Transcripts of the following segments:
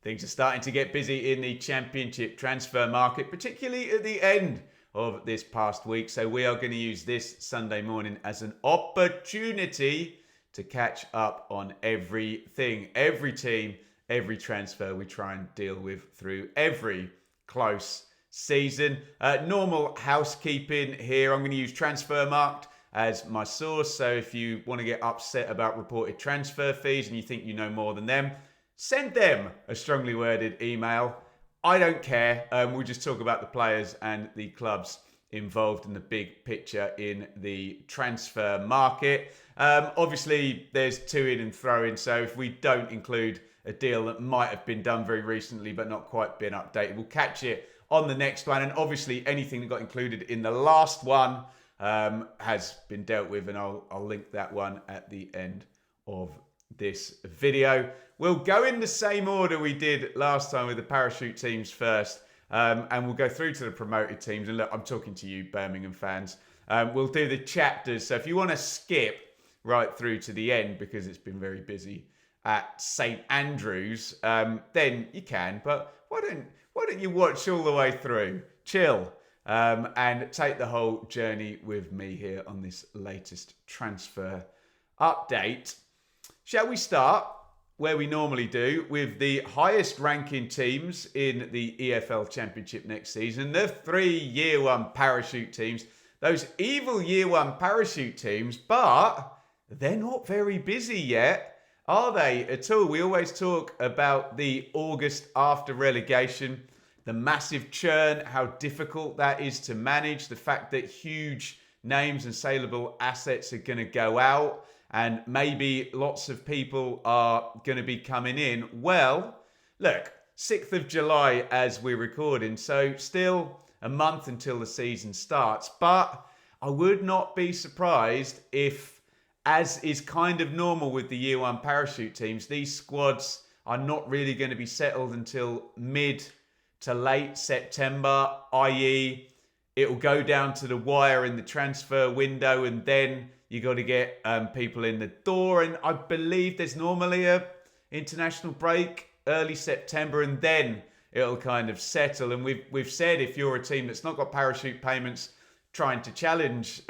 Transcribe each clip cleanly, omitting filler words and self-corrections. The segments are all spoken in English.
Things are starting to get busy in the Championship transfer market, particularly at the end of this past week. So we are going to use this Sunday morning as an opportunity to catch up on everything, every team, every transfer we try and deal with through every close season. Normal housekeeping here. I'm going to use Transfermarkt as my source. So if you want to get upset about reported transfer fees and you think you know more than them, send them a strongly worded email. I don't care. We'll just talk about the players and the clubs involved in the big picture in the transfer market. Obviously, there's to in and throw in. So if we don't include a deal that might have been done very recently but not quite been updated, we'll catch it on the next one. And obviously, anything that got included in the last one has been dealt with, and I'll link that one at the end of this video. We'll go in the same order we did last time with the parachute teams first, and we'll go through to the promoted teams. And look, I'm talking to you, Birmingham fans. We'll do the chapters. So if you want to skip right through to the end because it's been very busy at St Andrews, then you can. But why don't you watch all the way through? Chill. And take the whole journey with me here on this latest transfer update. Shall we start where we normally do with the highest ranking teams in the EFL Championship next season, the 3 Year 1 parachute teams, those evil Year 1 parachute teams, but they're not very busy yet, are they at all? We always talk about the August after relegation, the massive churn, how difficult that is to manage, the fact that huge names and saleable assets are going to go out, and maybe lots of people are going to be coming in. Well, look, 6th of July as we're recording, so still a month until the season starts. But I would not be surprised if, as is kind of normal with the Year 1 parachute teams, these squads are not really going to be settled until mid to late September, i.e. it'll go down to the wire in the transfer window, and then you got to get people in the door. And I believe there's normally a international break early September, and then it'll kind of settle. And we've said if you're a team that's not got parachute payments trying to challenge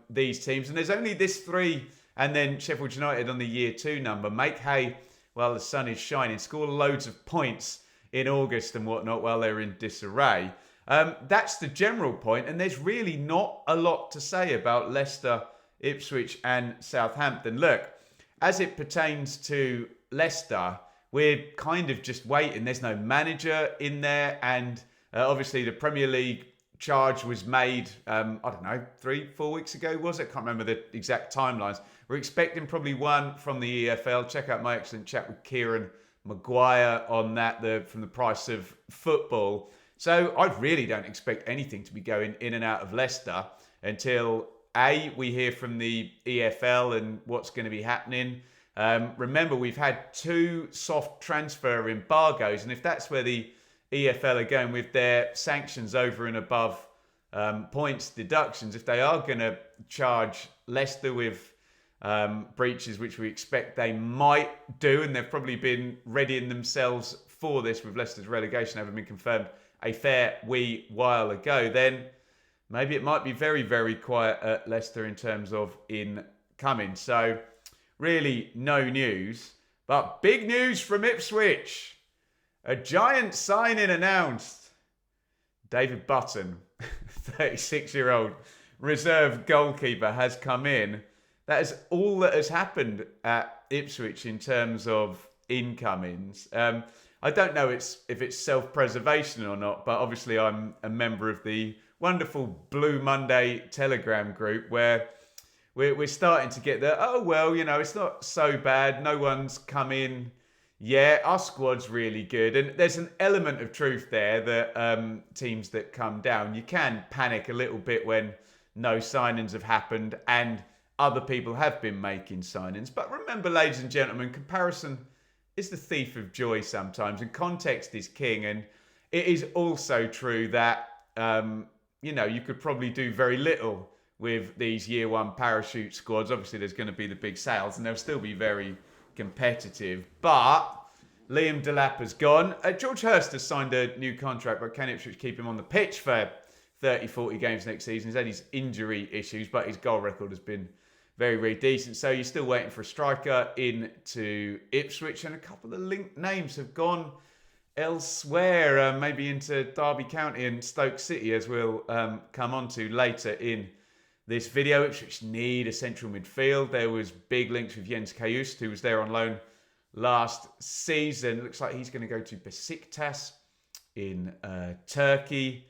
these teams, and there's only this 3 and then Sheffield United on the Year 2 number, make hay while the sun is shining, score loads of points in August and whatnot while they're in disarray. That's the general point, and there's really not a lot to say about Leicester, Ipswich and Southampton. Look, as it pertains to Leicester, we're kind of just waiting. There's no manager in there, and obviously the Premier League charge was made, I don't know, 3-4 weeks ago, was it? I can't remember the exact timelines. We're expecting probably one from the EFL. Check out my excellent chat with Kieran Maguire on that, from the price of football. So I really don't expect anything to be going in and out of Leicester until we hear from the EFL and what's going to be happening. Remember, we've had 2 soft transfer embargoes, and if that's where the EFL are going with their sanctions over and above points deductions, if they are going to charge Leicester with breaches, which we expect they might do, and they've probably been readying themselves for this with Leicester's relegation having been confirmed a fair wee while ago, then maybe it might be very, very quiet at Leicester in terms of incoming. So really no news, but big news from Ipswich. A giant signing announced. David Button, 36-year-old reserve goalkeeper, has come in. That is all that has happened at Ipswich in terms of incomings. I don't know if it's self-preservation or not, but obviously I'm a member of the wonderful Blue Monday Telegram group where we're starting to get the, oh, well, it's not so bad. No one's come in yet. Our squad's really good. And there's an element of truth there that teams that come down, you can panic a little bit when no signings have happened and other people have been making signings. But remember, ladies and gentlemen, comparison is the thief of joy sometimes, and context is king. And it is also true that, you could probably do very little with these Year 1 parachute squads. Obviously, there's going to be the big sales, and they'll still be very competitive. But Liam Delap has gone. George Hurst has signed a new contract, but can Ipswich keep him on the pitch for 30, 40 games next season? He's had his injury issues, but his goal record has been very, very decent. So you're still waiting for a striker into Ipswich, and a couple of linked names have gone elsewhere, maybe into Derby County and Stoke City, as we'll come on to later in this video. Ipswich need a central midfield. There was big links with Jens Kayust, who was there on loan last season. Looks like he's going to go to Besiktas in Turkey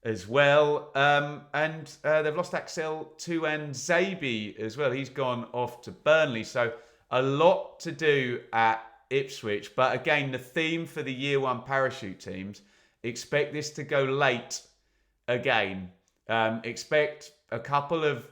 as well. And they've lost Axel Tuanzebe as well. He's gone off to Burnley. So a lot to do at Ipswich. But again, the theme for the year one parachute teams, expect this to go late again. Expect a couple of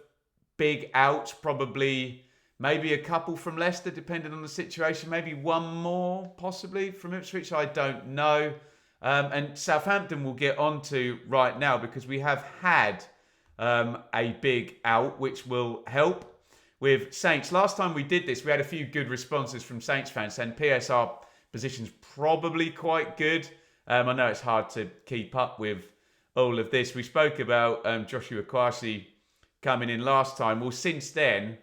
big outs, probably maybe a couple from Leicester, depending on the situation. Maybe one more, possibly, from Ipswich. I don't know. And Southampton we'll get onto right now, because we have had a big out, which will help with Saints. Last time we did this, we had a few good responses from Saints fans, and PSR position's probably quite good. I know it's hard to keep up with all of this. We spoke about Joshua Kwasi coming in last time. Well, since then,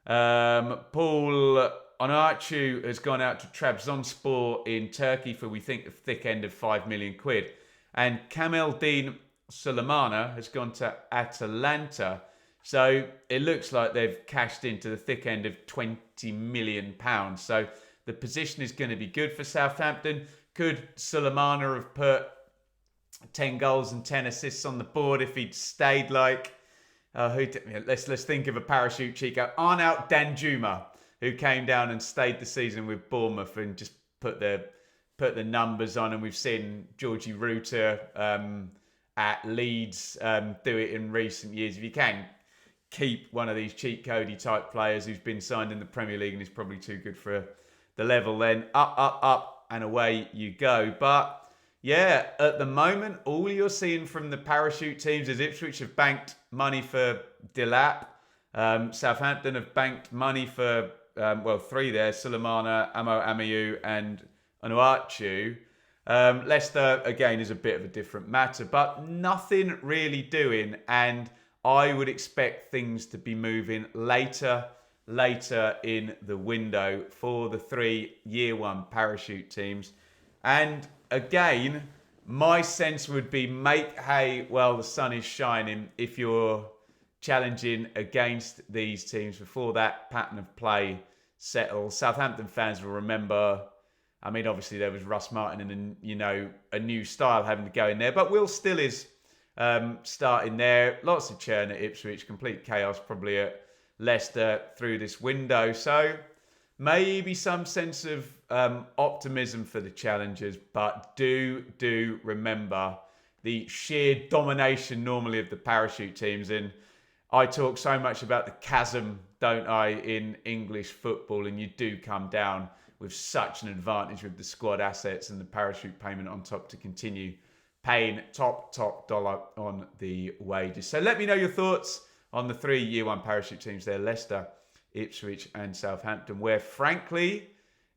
Paul Onachu has gone out to Trabzonspor in Turkey for, we think, the thick end of 5 million quid. And Kameldeen Sulemana has gone to Atalanta. So it looks like they've cashed into the thick end of £20 million. So the position is going to be good for Southampton. Could Sulemana have put 10 goals and 10 assists on the board if he'd stayed like... let's think of a parachute cheeker. Arnaut Danjuma, who came down and stayed the season with Bournemouth and just put the numbers on. And we've seen Georgie Rutter at Leeds do it in recent years. If you can keep one of these cheat codey type players who's been signed in the Premier League and is probably too good for the level, then up and away you go. But yeah, at the moment, all you're seeing from the parachute teams is Ipswich have banked money for Delap. Southampton have banked money for, three there, Sulemana, Amo Amayu and Onuachu. Leicester, again, is a bit of a different matter, but nothing really doing. And I would expect things to be moving later in the window for the 3 year one parachute teams. And again, my sense would be make hay while the sun is shining if you're challenging against these teams before that pattern of play settles. Southampton fans will remember, I mean, obviously there was Russ Martin and, a new style having to go in there, but Will Still is starting there. Lots of churn at Ipswich, complete chaos probably at Leicester through this window. So maybe some sense of optimism for the challengers, but do remember the sheer domination normally of the parachute teams. And I talk so much about the chasm, don't I, in English football, and you do come down with such an advantage with the squad assets and the parachute payment on top to continue paying top dollar on the wages. So let me know your thoughts on the 3 year one parachute teams there, Leicester, Ipswich and Southampton, where frankly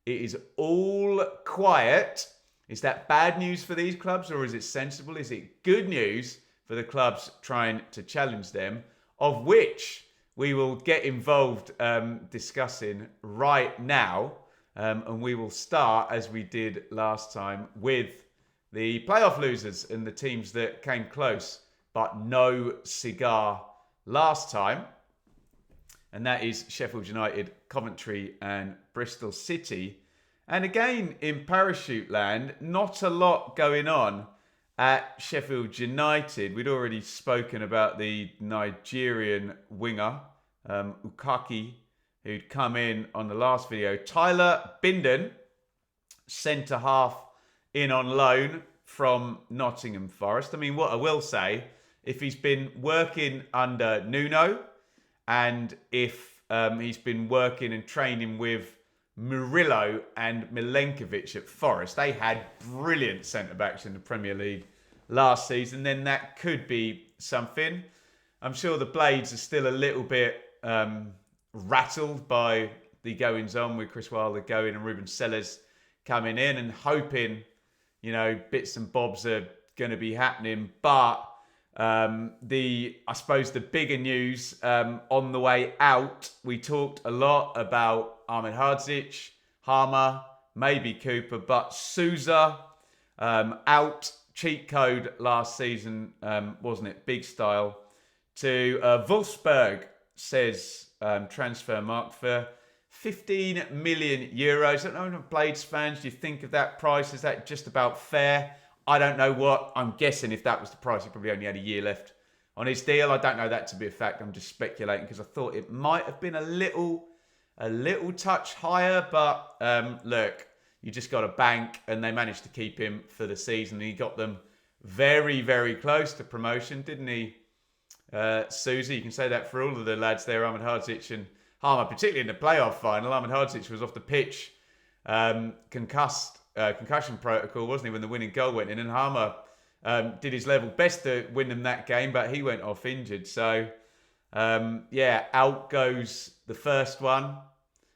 it is all quiet. Is that bad news for these clubs, or is it sensible? Is it good news for the clubs trying to challenge them, of which we will get involved discussing right now. And we will start, as we did last time, with the playoff losers and the teams that came close but no cigar last time. And that is Sheffield United, Coventry and Bristol City. And again, in parachute land, not a lot going on at Sheffield United. We'd already spoken about the Nigerian winger, Ukaki, who'd come in on the last video. Tyler Binden, centre-half, in on loan from Nottingham Forest. I mean, what I will say, if he's been working under Nuno, and if he's been working and training with Murillo and Milenkovic at Forest, they had brilliant centre-backs in the Premier League last season, then that could be something. I'm sure the Blades are still a little bit rattled by the goings-on with Chris Wilder going and Ruben Sellers coming in and hoping, bits and bobs are going to be happening. But I suppose the bigger news on the way out, we talked a lot about Ahmed Hardzic, Harmer, maybe Cooper, but Sousa out. Cheat code last season, wasn't it? Big style. To Wolfsburg, says Transfermarkt, for 15 million euros. I don't know, Blades fans, do you think of that price? Is that just about fair? I don't know what. I'm guessing if that was the price, he probably only had a year left on his deal. I don't know that to be a fact. I'm just speculating because I thought it might have been a little touch higher. But look, you just got a bank, and they managed to keep him for the season. He got them very, very close to promotion, didn't he? Susie, you can say that for all of the lads there, Ahmed Hardzic and Harmer, particularly in the playoff final. Ahmed Hardzic was off the pitch, concussion protocol, wasn't he, when the winning goal went in, and Harmer did his level best to win them that game, but he went off injured. So, out goes the first one.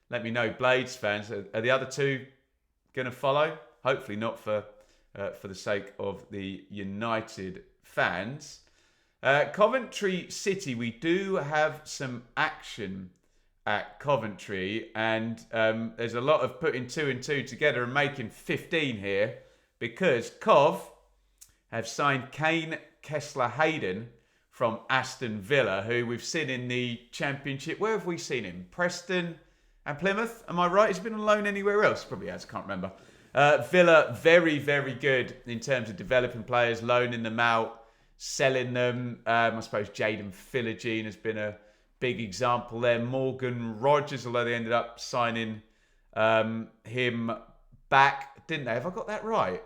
Let me know, Blades fans, are the other two going to follow? Hopefully not for the sake of the United fans. Coventry City, we do have some action at Coventry, and there's a lot of putting 2 and 2 together and making 15 here, because Cov have signed Kane Kessler-Hayden from Aston Villa, who we've seen in the Championship. Where have we seen him? Preston and Plymouth, am I right? Has he been on loan anywhere else? Probably has, can't remember. Villa, very, very good in terms of developing players, loaning them out, selling them. I suppose Jaden Philogene has been a big example there. Morgan Rogers, although they ended up signing him back, didn't they? Have I got that right?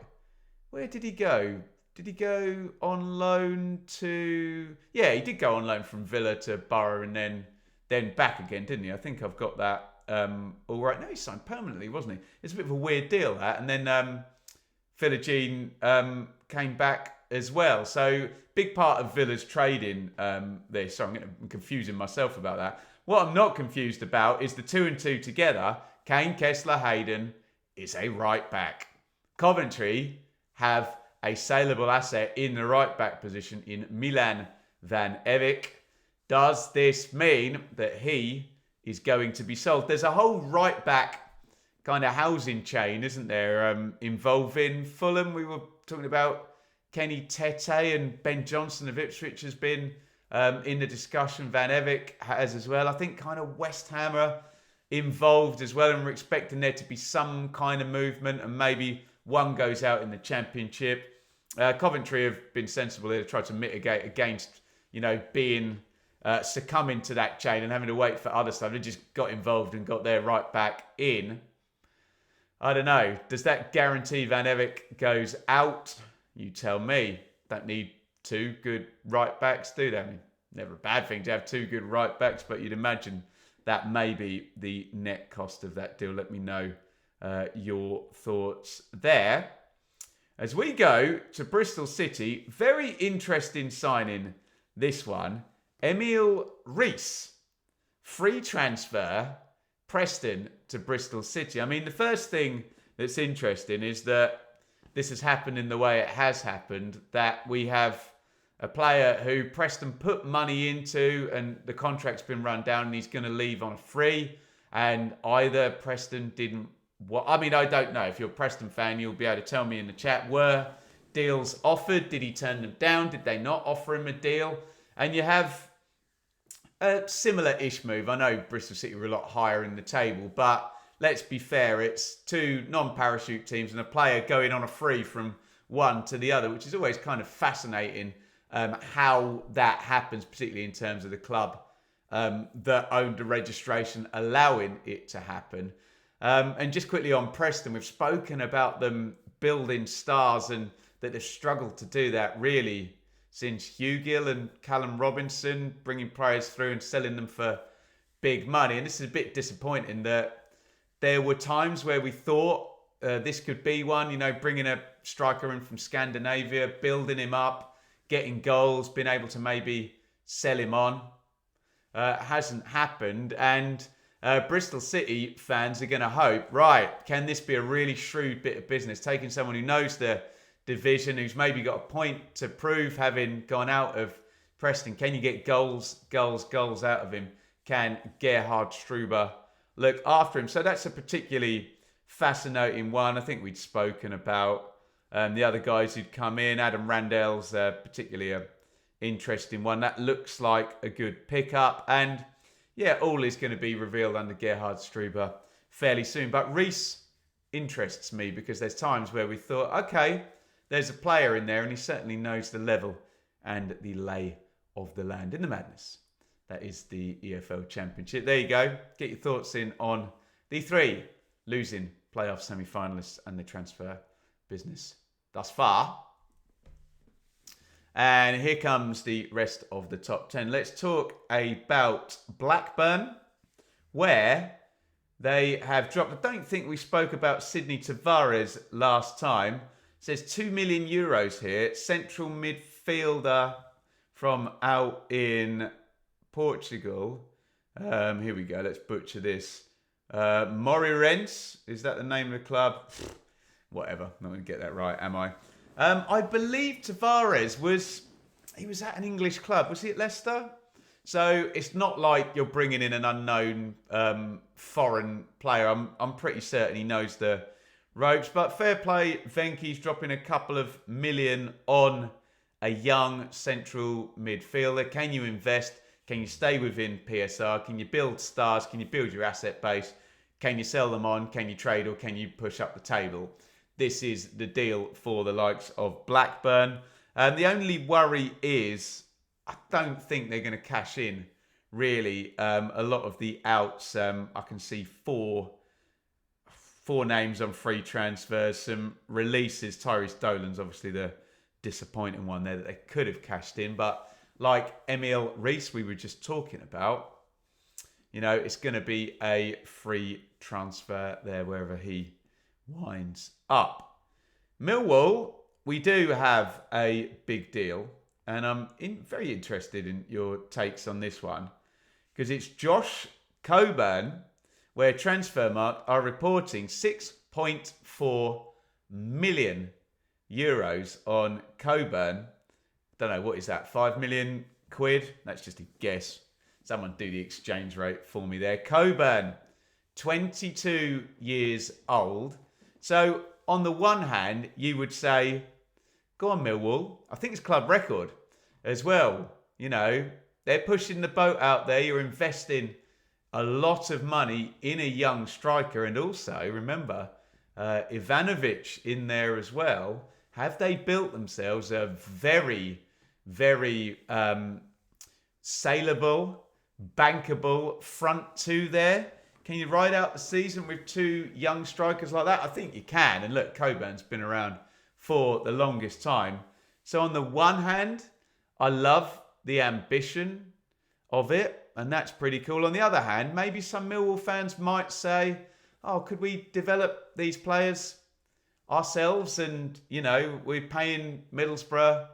Where did he go? Did he go on loan to... Yeah, he did go on loan from Villa to Boro and then back again, didn't he? I think I've got that all right. No, he signed permanently, wasn't he? It's a bit of a weird deal, that. And then Philogene came back as well. So big part of Villa's trading there. Sorry, I'm confusing myself about that. What I'm not confused about is the 2 and 2 together. Kane Kessler-Hayden is a right back. Coventry have a saleable asset in the right back position in Milan Van Evik. Does this mean that he is going to be sold? There's a whole right back kind of housing chain, isn't there, involving Fulham. We were talking about Kenny Tete, and Ben Johnson of Ipswich has been in the discussion. Van Evik has as well. I think kind of West Ham are involved as well, and we're expecting there to be some kind of movement, and maybe one goes out in the Championship. Coventry have been sensible here to try to mitigate against, being succumbing to that chain and having to wait for other stuff. They just got involved and got their right back in. I don't know. Does that guarantee Van Evik goes out? You tell me. Don't need 2 good right backs, do they? I mean, never a bad thing to have 2 good right backs, but you'd imagine that may be the net cost of that deal. Let me know your thoughts there. As we go to Bristol City, very interesting signing, this one. Emil Rees, free transfer, Preston to Bristol City. I mean, the first thing that's interesting is that this has happened in the way it has happened, that we have a player who Preston put money into and the contract's been run down and he's going to leave on a free, and either Preston didn't... I don't know. If you're a Preston fan, you'll be able to tell me in the chat. Were deals offered? Did he turn them down? Did they not offer him a deal? And you have a similar-ish move. I know Bristol City were a lot higher in the table, but let's be fair. It's 2 non-parachute teams and a player going on a free from one to the other, which is always kind of fascinating how that happens, particularly in terms of the club that owned the registration allowing it to happen. And just quickly on Preston, we've spoken about them building stars and that they've struggled to do that really since Hugill and Callum Robinson, bringing players through and selling them for big money. And this is a bit disappointing that there were times where we thought this could be one, bringing a striker in from Scandinavia, building him up, getting goals, being able to maybe sell him on. Hasn't happened. And Bristol City fans are going to hope, right, can this be a really shrewd bit of business? Taking someone who knows the division, who's maybe got a point to prove having gone out of Preston. Can you get goals out of him? Can Gerhard Struber look after him? So that's a particularly fascinating one. I think we'd spoken about the other guys who'd come in. Adam Randell's particularly a interesting one. That looks like a good pickup. And yeah, all is going to be revealed under Gerhard Struber fairly soon. But Reece interests me because there's times where we thought, okay, there's a player in there and he certainly knows the level and the lay of the land in the madness. That is the EFL Championship. There you go. Get your thoughts in on the 3 losing playoff semi-finalists and the transfer business thus far. And here comes the rest of the top 10. Let's talk about Blackburn, where they have dropped. I don't think we spoke about Sydney Tavares last time. It says €2 million here. Central midfielder from out in Portugal. Here we go. Let's butcher this. Moreirense. Is that the name of the club? Whatever. I'm not going to get that right, am I? I believe Tavares was at an English club. Was he at Leicester? So it's not like you're bringing in an unknown foreign player. I'm pretty certain he knows the ropes. But fair play, Venky's dropping a couple of million on a young central midfielder. Can you invest? Can you stay within PSR? Can you build stars? Can you build your asset base? Can you sell them on? Can you trade or can you push up the table? This is the deal for the likes of Blackburn. The only worry is I don't think they're going to cash in, really. A lot of the outs, I can see four names on free transfers, some releases. Tyrese Dolan's obviously the disappointing one there that they could have cashed in. But like Emil Reece we were just talking about, you know, it's going to be a free transfer there wherever he winds up. Millwall, we do have a big deal, and I'm very interested in your takes on this one because it's Josh Coburn, where Transfermarkt are reporting €6.4 million on Coburn. Don't know, what is that, £5 million? That's just a guess. Someone do the exchange rate for me there. Coburn, 22 years old. So on the one hand, you would say, go on Millwall. I think it's club record as well. You know, they're pushing the boat out there. You're investing a lot of money in a young striker. And also, remember, Ivanovic in there as well. Have they built themselves a very, very saleable, bankable front two there? Can you ride out the season with 2 young strikers like that? I think you can. And look, Coburn's been around for the longest time. So on the one hand, I love the ambition of it, and that's pretty cool. On the other hand, maybe some Millwall fans might say, oh, could we develop these players ourselves? And, you know, we're paying Middlesbrough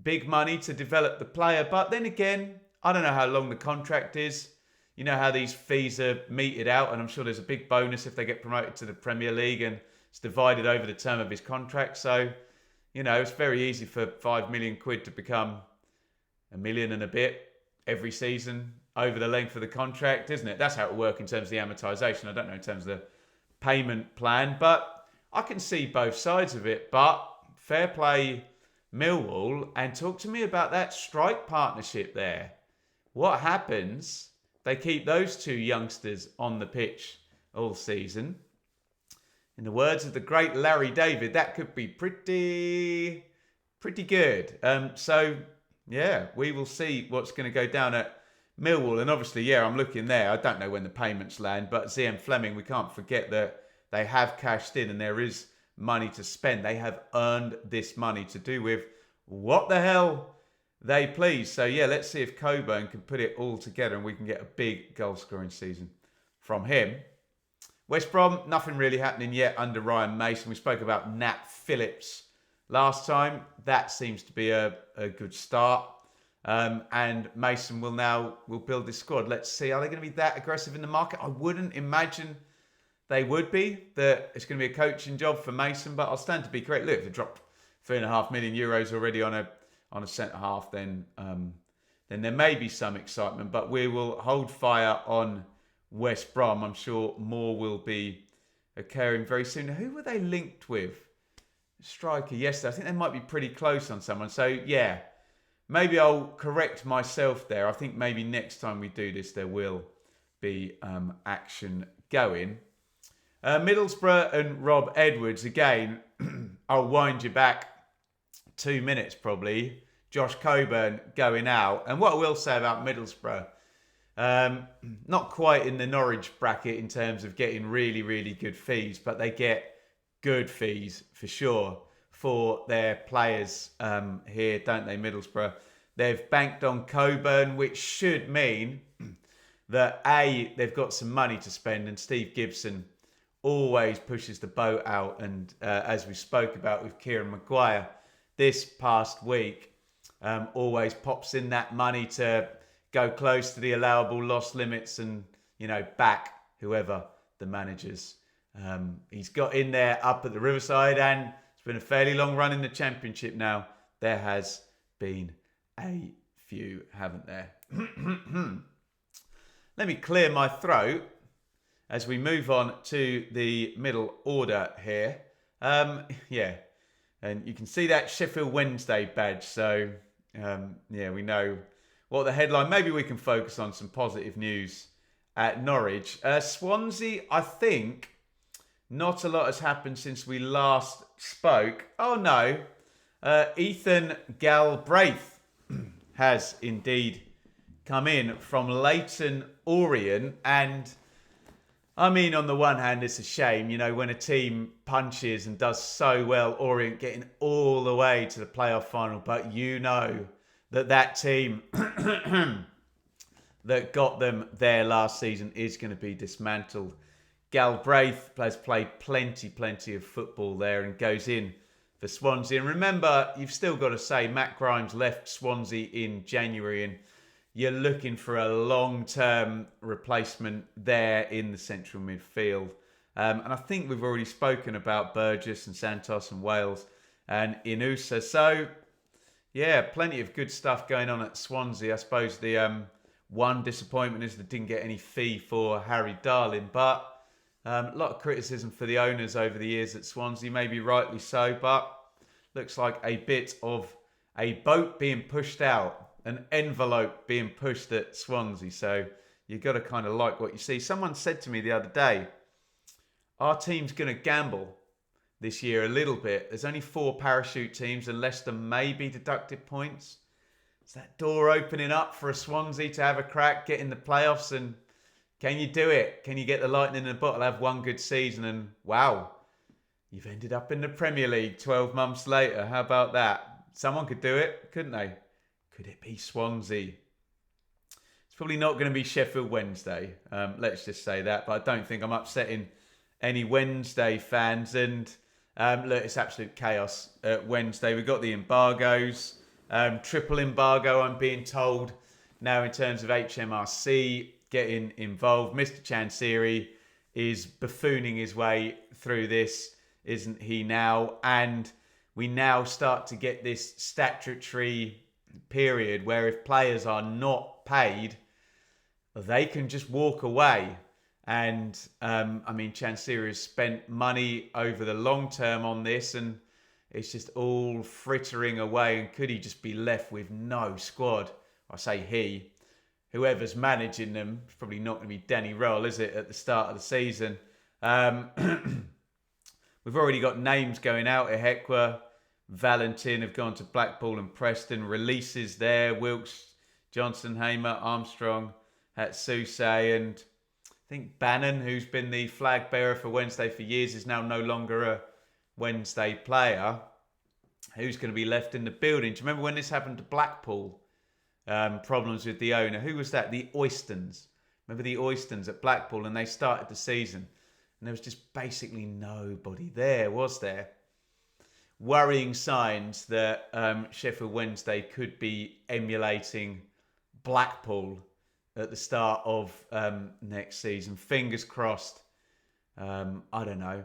big money to develop the player. But then again, I don't know how long the contract is. You know how these fees are meted out, and I'm sure there's a big bonus if they get promoted to the Premier League, and it's divided over the term of his contract. So, you know, it's very easy for £5 million to become $1 million and a bit every season over the length of the contract, isn't it? That's how it will work in terms of the amortization. I don't know in terms of the payment plan, but I can see both sides of it. But fair play, Millwall, and talk to me about that strike partnership there. What happens? They keep those 2 youngsters on the pitch all season. In the words of the great Larry David, that could be pretty good. So, yeah, we will see what's going to go down at Millwall. And obviously, yeah, I'm looking there. I don't know when the payments land, but ZM Fleming, we can't forget that they have cashed in and there is money to spend. They have earned this money to do with what the hell they please. So, yeah, let's see if Coburn can put it all together and we can get a big goal-scoring season from him. West Brom, nothing really happening yet under Ryan Mason. We spoke about Nat Phillips last time. That seems to be a good start. And Mason will build this squad. Let's see, are they going to be that aggressive in the market? I wouldn't imagine they would be. That it's going to be a coaching job for Mason, but I'll stand to be correct. Look, if they dropped €3.5 million already on a centre half, then there may be some excitement. But we will hold fire on West Brom. I'm sure more will be occurring very soon. Who were they linked with? Striker yesterday. I think they might be pretty close on someone. So yeah, maybe I'll correct myself there. I think maybe next time we do this, there will be action going. Middlesbrough and Rob Edwards again. I'll wind you back 2 minutes probably. Josh Coburn going out. And what I will say about Middlesbrough, not quite in the Norwich bracket in terms of getting really, really good fees, but they get good fees for sure for their players here, don't they, Middlesbrough? They've banked on Coburn, which should mean that A, they've got some money to spend, and Steve Gibson always pushes the boat out. And as we spoke about with Kieran Maguire this past week, always pops in that money to go close to the allowable loss limits and, back whoever the managers. He's got in there up at the Riverside, and it's been a fairly long run in the Championship now. There has been a few, haven't there? Let me clear my throat as we move on to the middle order here. Yeah, and you can see that Sheffield Wednesday badge. So, we know what the headline. Maybe we can focus on some positive news at Norwich. Swansea, I think not a lot has happened since we last spoke. Oh no, Ethan Galbraith has indeed come in from Leyton Orient. And I mean, on the one hand, it's a shame, when a team punches and does so well, Orient getting all the way to the playoff final. But that team that got them there last season is going to be dismantled. Galbraith has played plenty of football there and goes in for Swansea. And remember, you've still got to say Matt Grimes left Swansea in January, and you're looking for a long-term replacement there in the central midfield. And I think we've already spoken about Burgess and Santos and Wales and Inusa. So, yeah, plenty of good stuff going on at Swansea. I suppose the one disappointment is they didn't get any fee for Harry Darling. But a lot of criticism for the owners over the years at Swansea, maybe rightly so. But looks like a bit of a boat being pushed out, an envelope being pushed at Swansea. So you've got to kind of like what you see. Someone said to me the other day, our team's going to gamble this year a little bit. There's only 4 parachute teams and Leicester maybe deducted points. Is that door opening up for a Swansea to have a crack, get in the playoffs? And can you do it? Can you get the lightning in a bottle, have one good season, and wow, you've ended up in the Premier League 12 months later? How about that? Someone could do it, couldn't they? Could it be Swansea? It's probably not going to be Sheffield Wednesday. Let's just say that. But I don't think I'm upsetting any Wednesday fans. And look, it's absolute chaos at Wednesday. We've got the embargoes. Triple embargo, I'm being told now, in terms of HMRC getting involved. Mr. Chansiri is buffooning his way through this, isn't he now? And we now start to get this statutory period where if players are not paid, they can just walk away. And Chansiri has spent money over the long term on this, and it's just all frittering away. And could he just be left with no squad? I say he. Whoever's managing them, it's probably not going to be Danny Roll, is it, at the start of the season? We've already got names going out. Ehekwa, Valentin have gone to Blackpool and Preston. Releases there. Wilkes, Johnson, Hamer, Armstrong, Hatsuse, and I think Bannon, who's been the flag bearer for Wednesday for years, is now no longer a Wednesday player. Who's going to be left in the building? Do you remember when this happened to Blackpool? Problems with the owner. Who was that? The Oystons. Remember the Oystons at Blackpool, and they started the season and there was just basically nobody there, was there? worrying signs that Sheffield Wednesday could be emulating Blackpool at the start of next season. Fingers crossed. I don't know.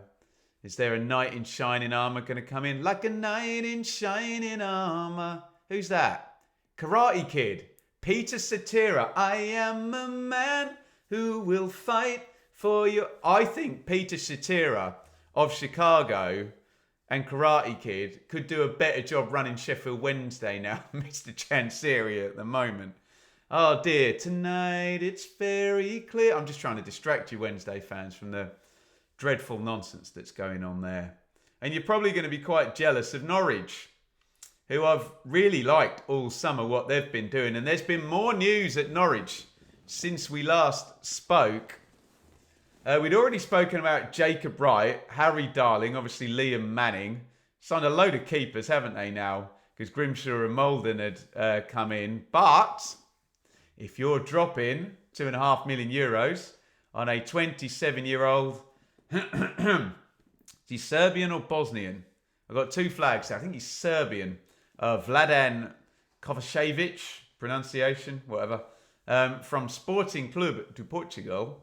Is there a knight in shining armour going to come in? Like a knight in shining armour. Who's that? Karate Kid. Peter Cetera. I am a man who will fight for you. I think Peter Cetera of Chicago and Karate Kid could do a better job running Sheffield Wednesday now, Mr. Chansiri at the moment. Oh dear, tonight it's very clear. I'm just trying to distract you Wednesday fans from the dreadful nonsense that's going on there. And you're probably going to be quite jealous of Norwich, who I've really liked all summer what they've been doing. And there's been more news at Norwich since we last spoke. We'd already spoken about Jacob Wright, Harry Darling, obviously Liam Manning. Signed a load of keepers, haven't they now? Because Grimshaw and Molden had come in. But if you're dropping €2.5 million on a 27-year-old, is he Serbian or Bosnian? I've got two flags. I think he's Serbian. Vladan Kovacevic, pronunciation, whatever, from Sporting Club de Portugal.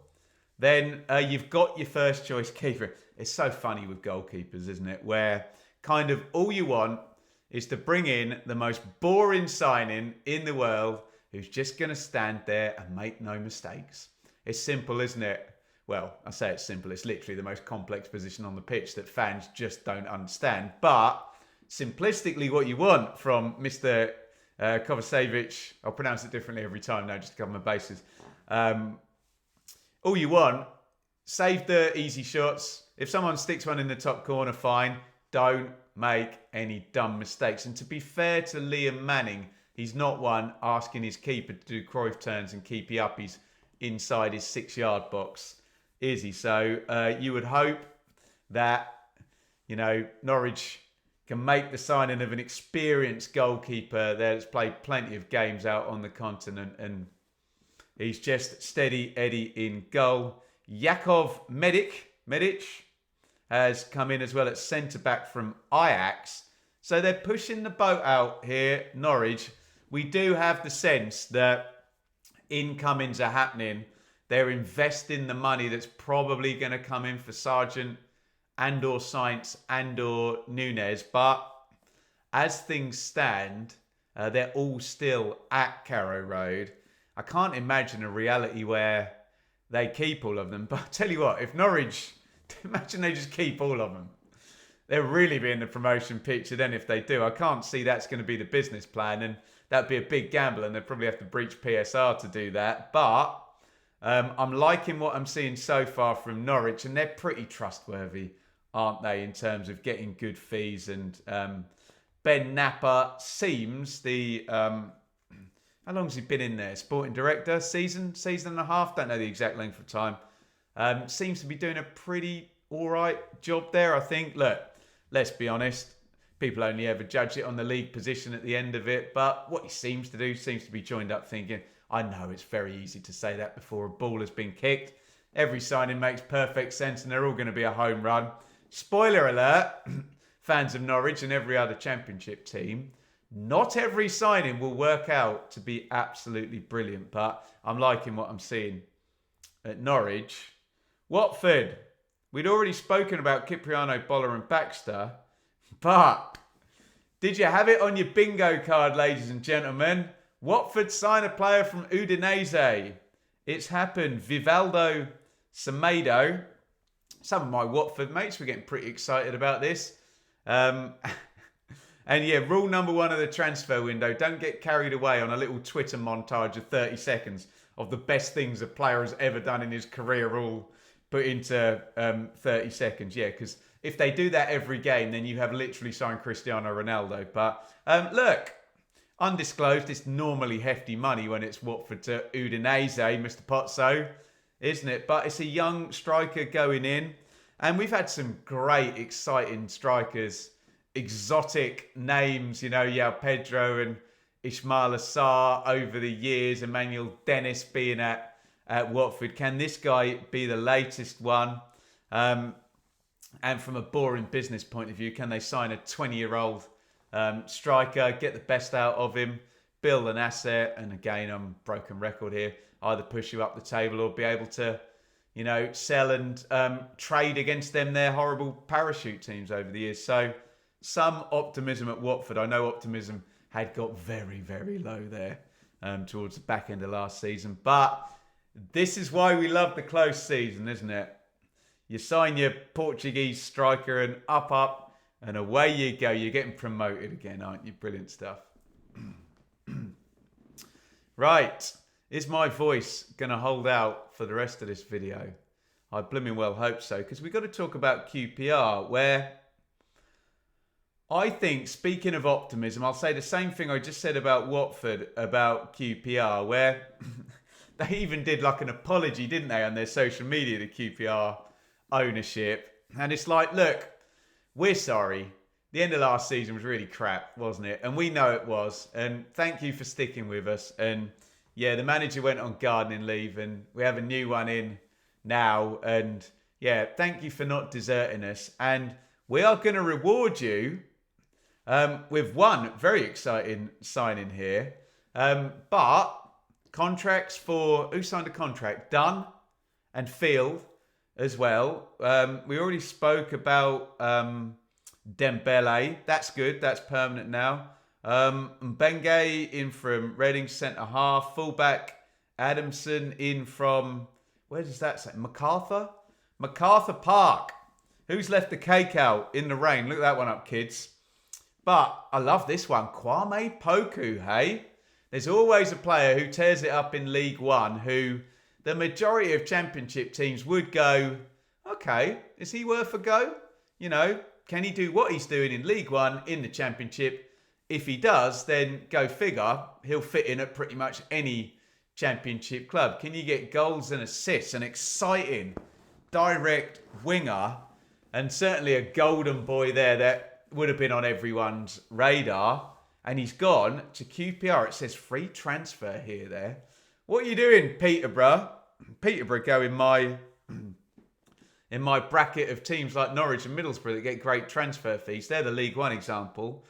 Then you've got your first choice keeper. It's so funny with goalkeepers, isn't it? Where kind of all you want is to bring in the most boring signing in the world who's just going to stand there and make no mistakes. It's simple, isn't it? Well, I say it's simple. It's literally the most complex position on the pitch that fans just don't understand. But simplistically, what you want from Mr. Kovacevic, I'll pronounce it differently every time now just to cover my bases. All you want, save the easy shots. If someone sticks one in the top corner, fine. Don't make any dumb mistakes. And to be fair to Liam Manning, he's not one asking his keeper to do Cruyff turns and keep you up. He's inside his 6-yard box, is he? So you would hope that, Norwich can make the signing of an experienced goalkeeper that's played plenty of games out on the continent, and he's just steady Eddie in goal. Jakov Medic has come in as well at centre-back from Ajax. So they're pushing the boat out here, Norwich. We do have the sense that incomings are happening. They're investing the money that's probably going to come in for Sargent and/or Sainz and/or Nunes. But as things stand, they're all still at Carrow Road. I can't imagine a reality where they keep all of them. But I tell you what, if Norwich, imagine they just keep all of them. They'll really be in the promotion picture then if they do. I can't see that's going to be the business plan, and that'd be a big gamble, and they'd probably have to breach PSR to do that. But I'm liking what I'm seeing so far from Norwich, and they're pretty trustworthy, aren't they, in terms of getting good fees. And Ben Napper seems the... how long has he been in there? Sporting director? Season and a half? Don't know the exact length of time. Seems to be doing a pretty all right job there, I think. Look, let's be honest. People only ever judge it on the league position at the end of it. But what he seems to do seems to be joined up thinking, I know it's very easy to say that before a ball has been kicked. Every signing makes perfect sense and they're all going to be a home run. Spoiler alert, fans of Norwich and every other championship team, not every signing will work out to be absolutely brilliant, but I'm liking what I'm seeing at Norwich. Watford. We'd already spoken about Cipriano, Boller and Baxter, but did you have it on your bingo card, ladies and gentlemen? Watford sign a player from Udinese. It's happened. Vivaldo Semedo. Some of my Watford mates were getting pretty excited about this. And yeah, rule number one of the transfer window, don't get carried away on a little Twitter montage of 30 seconds of the best things a player has ever done in his career, all put into 30 seconds. Yeah, because if they do that every game, then you have literally signed Cristiano Ronaldo. But look, undisclosed, it's normally hefty money when it's Watford to Udinese, Mr. Pozzo, isn't it? But it's a young striker going in. And we've had some great, exciting strikers, exotic names, João Pedro and Ismail Assar over the years, Emmanuel Dennis being at Watford. Can this guy be the latest one? And from a boring business point of view, can they sign a 20-year-old striker, get the best out of him, build an asset, and again, I'm broken record here, either push you up the table or be able to, sell and trade against them, their horrible parachute teams over the years. So some optimism at Watford. I know optimism had got very, very low there towards the back end of last season. But this is why we love the close season, isn't it? You sign your Portuguese striker and up, and away you go. You're getting promoted again, aren't you? Brilliant stuff. Right. Is my voice going to hold out for the rest of this video? I blooming well hope so, because we've got to talk about QPR, where I think, speaking of optimism, I'll say the same thing I just said about Watford, about QPR, where they even did like an apology, didn't they, on their social media, the QPR ownership. And it's like, look, we're sorry. The end of last season was really crap, wasn't it? And we know it was. And thank you for sticking with us. And yeah, the manager went on gardening leave and we have a new one in now. And yeah, thank you for not deserting us. And we are going to reward you with one very exciting signing here. But contracts for, who signed a contract? Dunn and Field as well. We already spoke about Dembele. That's good. That's permanent now. Mbenge in from Reading, centre half. Fullback Adamson in from, where does that say? MacArthur Park. Who's left the cake out in the rain? Look that one up, kids. But I love this one. Kwame Poku, hey? There's always a player who tears it up in League One who the majority of championship teams would go, okay, is he worth a go? Can he do what he's doing in League One in the championship? If he does, then go figure, he'll fit in at pretty much any championship club. Can you get goals and assists? An exciting, direct winger, and certainly a golden boy there that would have been on everyone's radar. And he's gone to QPR. It says free transfer here, there. What are you doing, Peterborough? Peterborough go in my bracket of teams like Norwich and Middlesbrough that get great transfer fees. They're the League One example.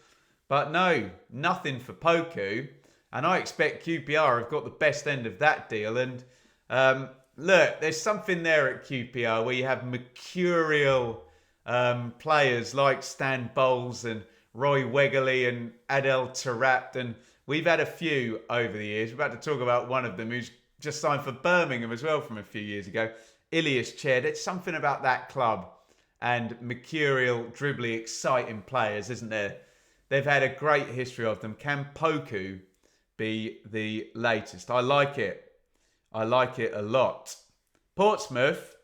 But no, nothing for Poku. And I expect QPR have got the best end of that deal. And look, there's something there at QPR where you have mercurial players like Stan Bowles and Roy Wegerle and Adel Taarabt. And we've had a few over the years. We're about to talk about one of them who's just signed for Birmingham as well from a few years ago. Ilias Chair. There's something about that club and mercurial, dribbly, exciting players, isn't there? They've had a great history of them. Can Poku be the latest? I like it. I like it a lot. Portsmouth,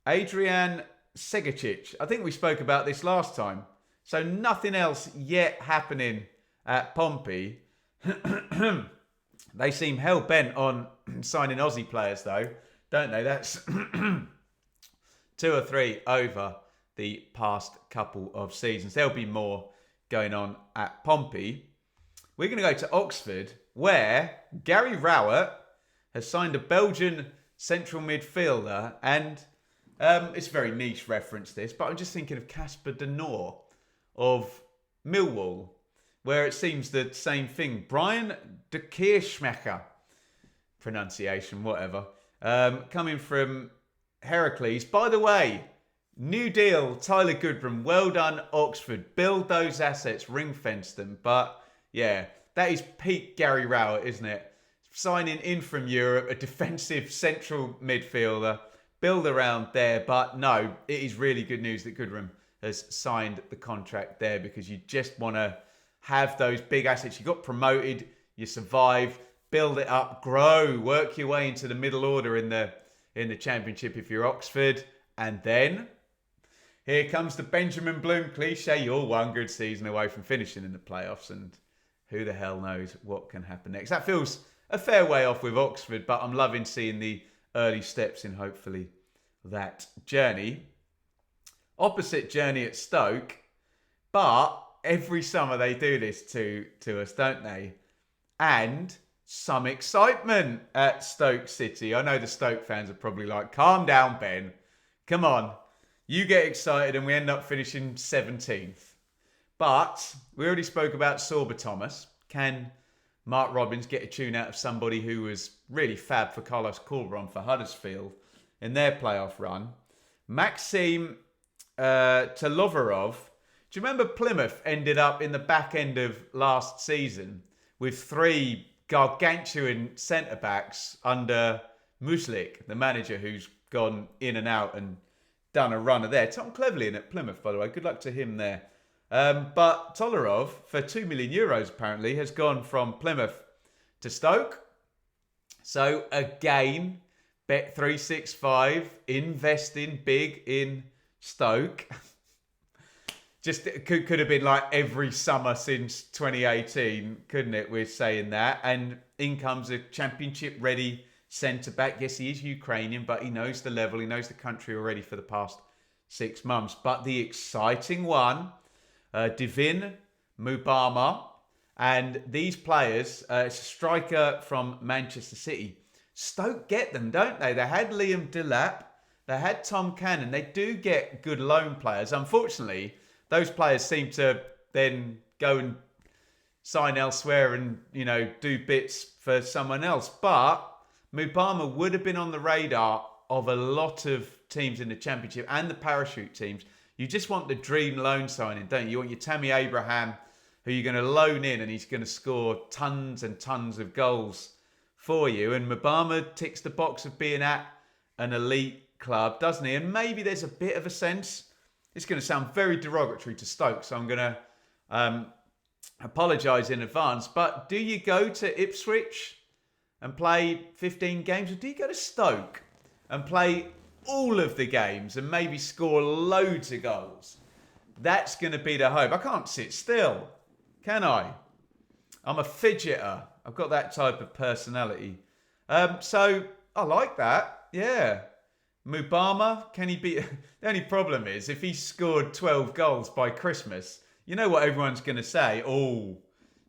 Adrian Segicic. I think we spoke about this last time. So nothing else yet happening at Pompey. They seem hell-bent on signing Aussie players, though, don't they? That's 2 or 3 over the past couple of seasons. There'll be more going on at Pompey. We're going to go to Oxford, where Gary Rowett has signed a Belgian central midfielder. And it's a very niche reference, this, but I'm just thinking of Casper De Noor of Millwall, where it seems the same thing. Brian de Kirchmacher, pronunciation, whatever, coming from Heracles. By the way, new deal, Tyler Goodrum. Well done, Oxford. Build those assets, ring fence them. But yeah, that is peak Gary Rowett, isn't it? Signing in from Europe, a defensive central midfielder. Build around there. But no, it is really good news that Goodrum has signed the contract there, because you just want to have those big assets. You got promoted, you survived, build it up, grow, work your way into the middle order in the championship if you're Oxford. And then here comes the Benjamin Bloom cliche. You're one good season away from finishing in the playoffs, and who the hell knows what can happen next. That feels a fair way off with Oxford, but I'm loving seeing the early steps in hopefully that journey. Opposite journey at Stoke, but every summer they do this to us, don't they? And some excitement at Stoke City. I know the Stoke fans are probably like, calm down, Ben. Come on. You get excited and we end up finishing 17th. But we already spoke about Sorba Thomas. Can Mark Robbins get a tune out of somebody who was really fab for Carlos Corberan for Huddersfield in their playoff run? Maxim Tolovarov. Do you remember Plymouth ended up in the back end of last season with 3 gargantuan centre-backs under Muslik, the manager who's gone in and out and done a runner there. Tom Cleverley in at Plymouth, by the way. Good luck to him there. But Tolarov, for €2 million apparently, has gone from Plymouth to Stoke. So again, Bet365 investing big in Stoke. Just could have been like every summer since 2018, couldn't it? We're saying that. And in comes a championship-ready centre-back. Yes, he is Ukrainian, but he knows the level. He knows the country already for the past 6 months. But the exciting one, Divin Mubama. And these players, it's a striker from Manchester City. Stoke get them, don't they? They had Liam Delap. They had Tom Cannon. They do get good loan players. Unfortunately, those players seem to then go and sign elsewhere and, do bits for someone else. But Mubama would have been on the radar of a lot of teams in the Championship and the parachute teams. You just want the dream loan signing, don't you? You want your Tammy Abraham, who you're going to loan in and he's going to score tons and tons of goals for you. And Mubama ticks the box of being at an elite club, doesn't he? And maybe there's a bit of a sense. It's going to sound very derogatory to Stoke, so I'm going to apologise in advance. But do you go to Ipswich and play 15 games, or do you go to Stoke and play all of the games and maybe score loads of goals? That's going to be the hope. I can't sit still, can I? I'm a fidgeter. I've got that type of personality. So I like that. Yeah. Mubama, can he be... The only problem is, if he scored 12 goals by Christmas, you know what everyone's going to say? Oh,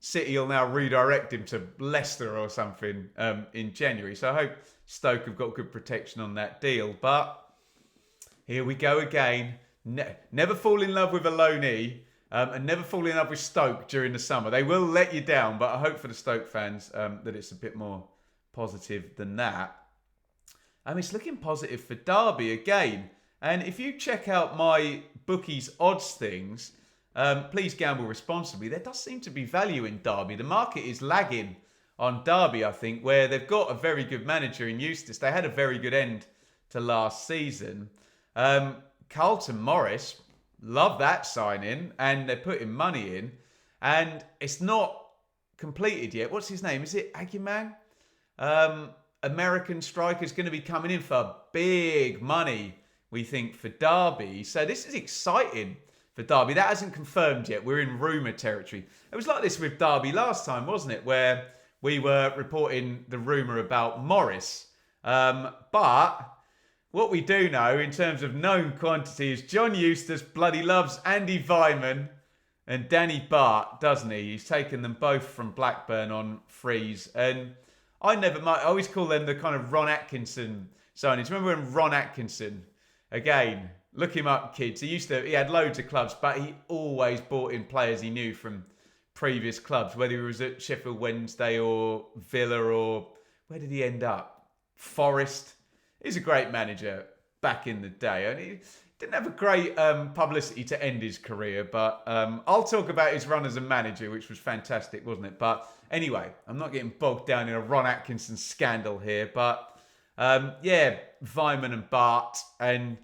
City will now redirect him to Leicester or something in January. So I hope Stoke have got good protection on that deal. But here we go again. Never fall in love with a loanee and never fall in love with Stoke during the summer. They will let you down, but I hope for the Stoke fans that it's a bit more positive than that. It's looking positive for Derby again. And if you check out my bookies odds things, please gamble responsibly. There does seem to be value in Derby. The market is lagging on Derby, I think, where they've got a very good manager in Eustace. They had a very good end to last season. Carlton Morris, love that signing, and they're putting money in. And it's not completed yet. What's his name? Is it Aguiman? American striker's going to be coming in for big money, we think, for Derby. So this is exciting for Derby. That hasn't confirmed yet. We're in rumour territory. It was like this with Derby last time, wasn't it? Where we were reporting the rumour about Morris. But what we do know in terms of known quantity is John Eustace bloody loves Andy Vyman and Danny Bart, doesn't he? He's taken them both from Blackburn on frees. And I always call them the kind of Ron Atkinson signings. Remember when Ron Atkinson, again, look him up, kids. He had loads of clubs, but he always brought in players he knew from previous clubs, whether he was at Sheffield Wednesday or Villa or where did he end up? Forest. He's a great manager back in the day. And he didn't have a great publicity to end his career, but I'll talk about his run as a manager, which was fantastic, wasn't it? But anyway, I'm not getting bogged down in a Ron Atkinson scandal here, but Vyman and Bart and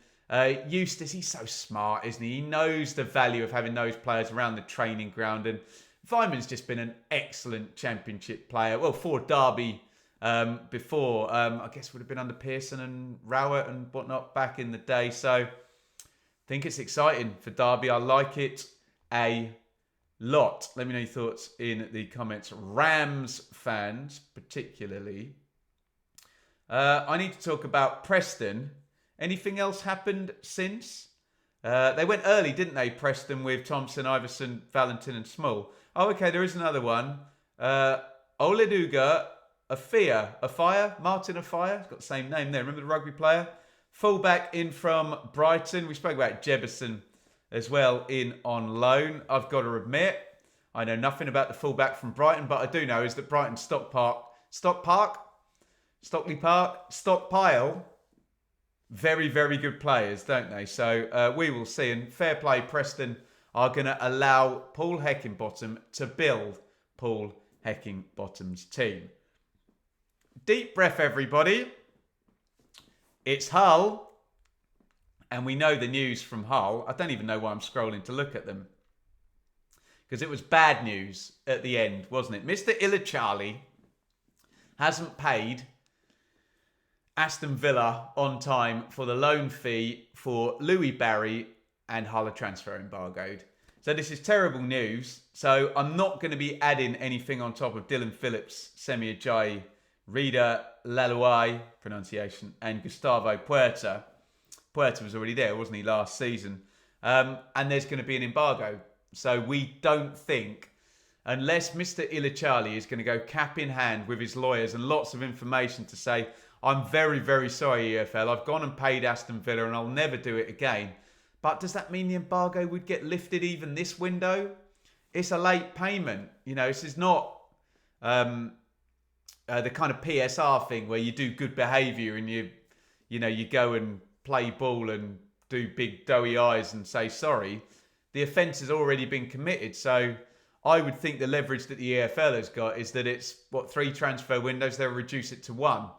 Eustace, he's so smart, isn't he? He knows the value of having those players around the training ground, and Vyman's just been an excellent Championship player. Well, for Derby before, I guess would have been under Pearson and Rowett and whatnot back in the day. So I think it's exciting for Derby. I like it a lot. Let me know your thoughts in the comments. Rams fans, particularly. I need to talk about Preston. Anything else happened since? They went early, didn't they, Preston, with Thompson, Iverson, Valentin and Small. Oh, okay, there is another one. Oleduga Martin Afia. He's got the same name there. Remember the rugby player? Fullback in from Brighton. We spoke about Jebison as well in on loan. I've got to admit, I know nothing about the fullback from Brighton, but I do know is that Brighton stockpile, very, very good players, don't they? So we will see. And fair play, Preston are going to allow Paul Heckingbottom to build Paul Heckingbottom's team. Deep breath, everybody. It's Hull. And we know the news from Hull. I don't even know why I'm scrolling to look at them. Because it was bad news at the end, wasn't it? Mr. Ilachali hasn't paid Aston Villa on time for the loan fee for Louis Barry, and Hull are transfer embargoed. So this is terrible news. So I'm not going to be adding anything on top of Dylan Phillips, Semi Ajayi, Rida Laluai, pronunciation, and Gustavo Puerta. Puerta was already there, wasn't he, last season? And there's going to be an embargo. So we don't think, unless Mr. Ilachali is going to go cap in hand with his lawyers and lots of information to say, I'm very, very sorry, EFL. I've gone and paid Aston Villa and I'll never do it again. But does that mean the embargo would get lifted even this window? It's a late payment. You know, this is not the kind of PSR thing where you do good behaviour and you go and play ball and do big doughy eyes and say sorry. The offence has already been committed. So I would think the leverage that the EFL has got is that it's, 3 transfer windows, they'll reduce it to 1.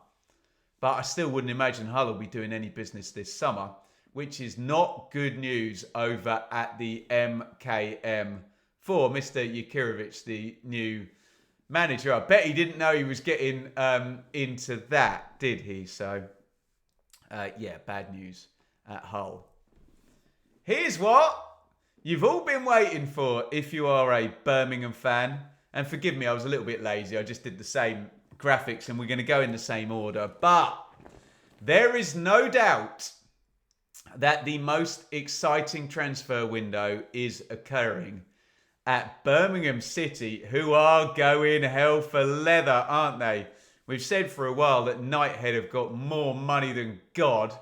But I still wouldn't imagine Hull will be doing any business this summer, which is not good news over at the MKM for Mr. Jukirovic, the new manager. I bet he didn't know he was getting into that, did he? So, bad news at Hull. Here's what you've all been waiting for if you are a Birmingham fan. And forgive me, I was a little bit lazy. I just did the same graphics and we're going to go in the same order. But there is no doubt that the most exciting transfer window is occurring at Birmingham City, who are going hell for leather, aren't they? We've said for a while that Knighthead have got more money than God,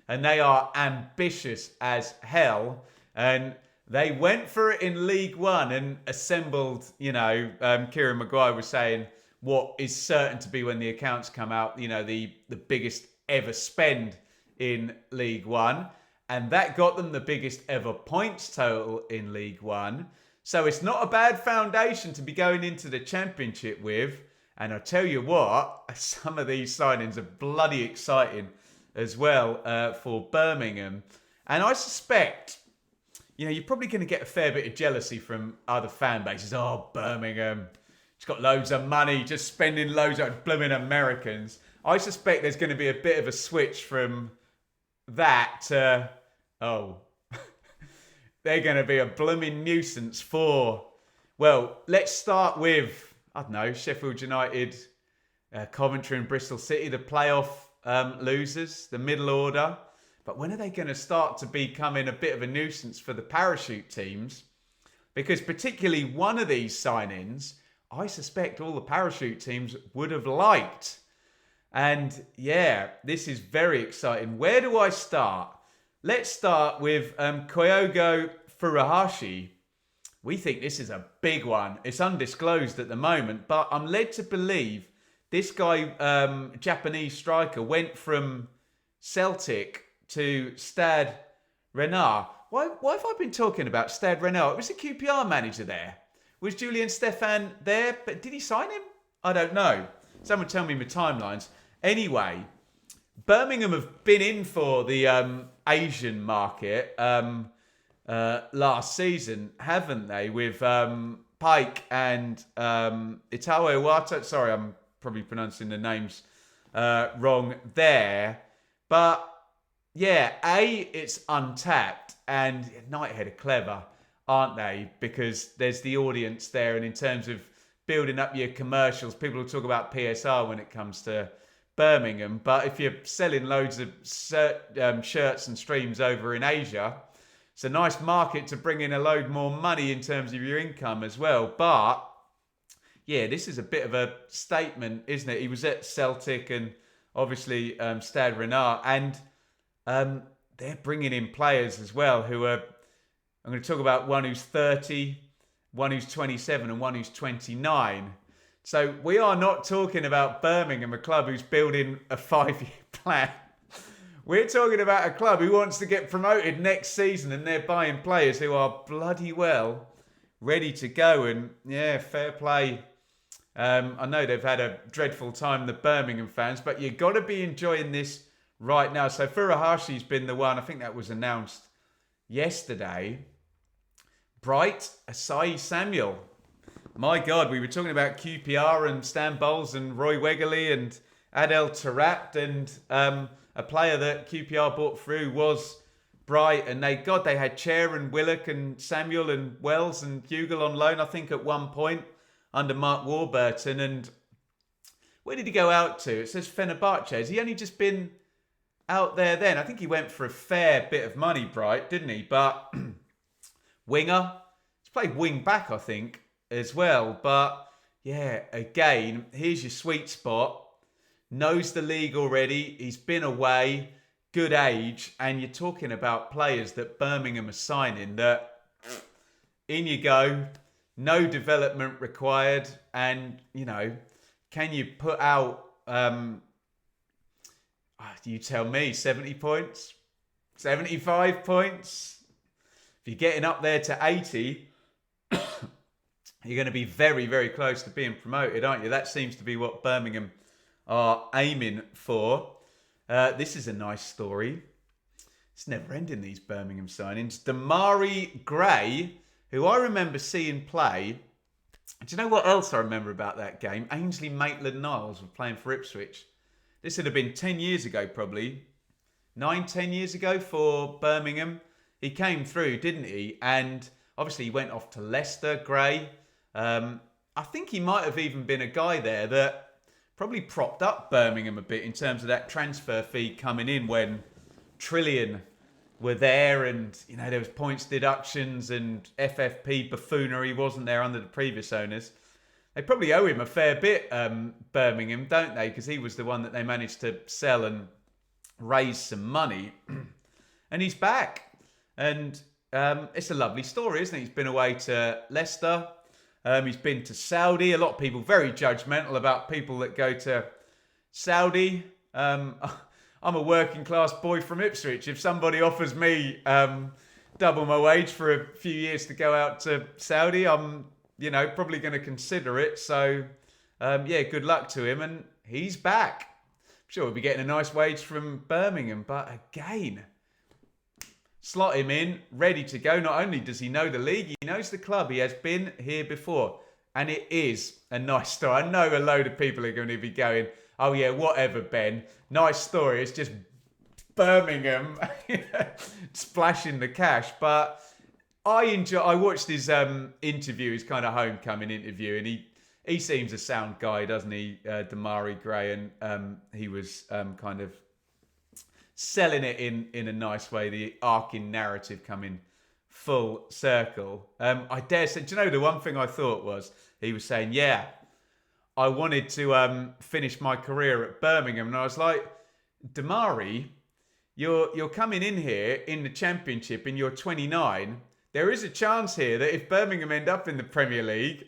and they are ambitious as hell. And they went for it in League One and assembled, Kieran Maguire was saying, what is certain to be when the accounts come out, the biggest ever spend in League One. And that got them the biggest ever points total in League One. So it's not a bad foundation to be going into the Championship with. And I tell you what, some of these signings are bloody exciting as well for Birmingham. And I suspect, you're probably going to get a fair bit of jealousy from other fan bases. Oh, Birmingham, it's got loads of money, just spending loads of blooming Americans. I suspect there's going to be a bit of a switch from that to, they're going to be a blooming nuisance for, let's start with, Sheffield United, Coventry and Bristol City, the playoff losers, the middle order. But when are they going to start to becoming a bit of a nuisance for the parachute teams? Because particularly one of these signings, I suspect all the parachute teams would have liked. And this is very exciting. Where do I start? Let's start with Kyogo Furuhashi. We think this is a big one. It's undisclosed at the moment, but I'm led to believe this guy, Japanese striker, went from Celtic to Stade Rennais. Why have I been talking about Stade Rennais? It was the QPR manager there. Was Julian Stefan there? But did he sign him? I don't know. Someone tell me my timelines. Anyway, Birmingham have been in for the Asian market last season, haven't they? With Pike and Itaue Wata. Sorry, I'm probably pronouncing the names wrong there. But it's untapped, and Knighthead are clever, aren't they? Because there's the audience there, and in terms of building up your commercials, people will talk about PSR when it comes to Birmingham. But if you're selling loads of shirts and streams over in Asia, it's a nice market to bring in a load more money in terms of your income as well. But this is a bit of a statement, isn't it? He was at Celtic and obviously Stade Rennais, and they're bringing in players as well who are, I'm going to talk about one who's 30, one who's 27 and one who's 29. So we are not talking about Birmingham, a club who's building a 5-year plan. We're talking about a club who wants to get promoted next season, and they're buying players who are bloody well ready to go. And yeah, fair play. I know they've had a dreadful time, the Birmingham fans, but you've got to be enjoying this right now. So Furahashi's been the one, I think that was announced yesterday. Bright Asai Samuel. My God, we were talking about QPR and Stan Bowles and Roy Wegerle and Adel Taarabt, and a player that QPR brought through was Bright, and they had Chair and Willock and Samuel and Wells and Hugill on loan, I think, at one point under Mark Warburton. And where did he go out to? It says Fenerbahce. Has he only just been out there then? I think he went for a fair bit of money, Bright, didn't he? But winger, he's played wing back, I think, as well. But yeah, again, here's your sweet spot. Knows the league already. He's been away, good age, and you're talking about players that Birmingham are signing that in you go, no development required, and can you put out? You tell me, 70 points, 75 points. If you're getting up there to 80. You're going to be very, very close to being promoted, aren't you? That seems to be what Birmingham are aiming for. This is a nice story. It's never ending, these Birmingham signings. Damari Gray, who I remember seeing play. Do you know what else I remember about that game? Ainsley Maitland-Niles was playing for Ipswich. This would have been 10 years ago, probably. 9-10 years ago for Birmingham. He came through, didn't he? And obviously he went off to Leicester, Gray. I think he might have even been a guy there that probably propped up Birmingham a bit in terms of that transfer fee coming in when Trillion were there, and there was points deductions and FFP buffoonery wasn't there under the previous owners. They probably owe him a fair bit, Birmingham, don't they? Because he was the one that they managed to sell and raise some money. And he's back. And it's a lovely story, isn't it? He's been away to Leicester. He's been to Saudi. A lot of people very judgmental about people that go to Saudi. I'm a working class boy from Ipswich. If somebody offers me double my wage for a few years to go out to Saudi, I'm probably going to consider it. So good luck to him. And he's back. I'm sure we'll be getting a nice wage from Birmingham. But again, slot him in, ready to go. Not only does he know the league, he knows the club. He has been here before. And it is a nice story. I know a load of people are going to be going, oh yeah, whatever, Ben. Nice story. It's just Birmingham splashing the cash. But I watched his interview, his kind of homecoming interview, and he seems a sound guy, doesn't he, Damari Gray? And he was kind of selling it in a nice way, the arcing narrative coming full circle. I dare say, do you know, the one thing I thought was, he was saying, yeah, I wanted to finish my career at Birmingham. And I was like, Damari, you're coming in here in the Championship and you're 29. There is a chance here that if Birmingham end up in the Premier League,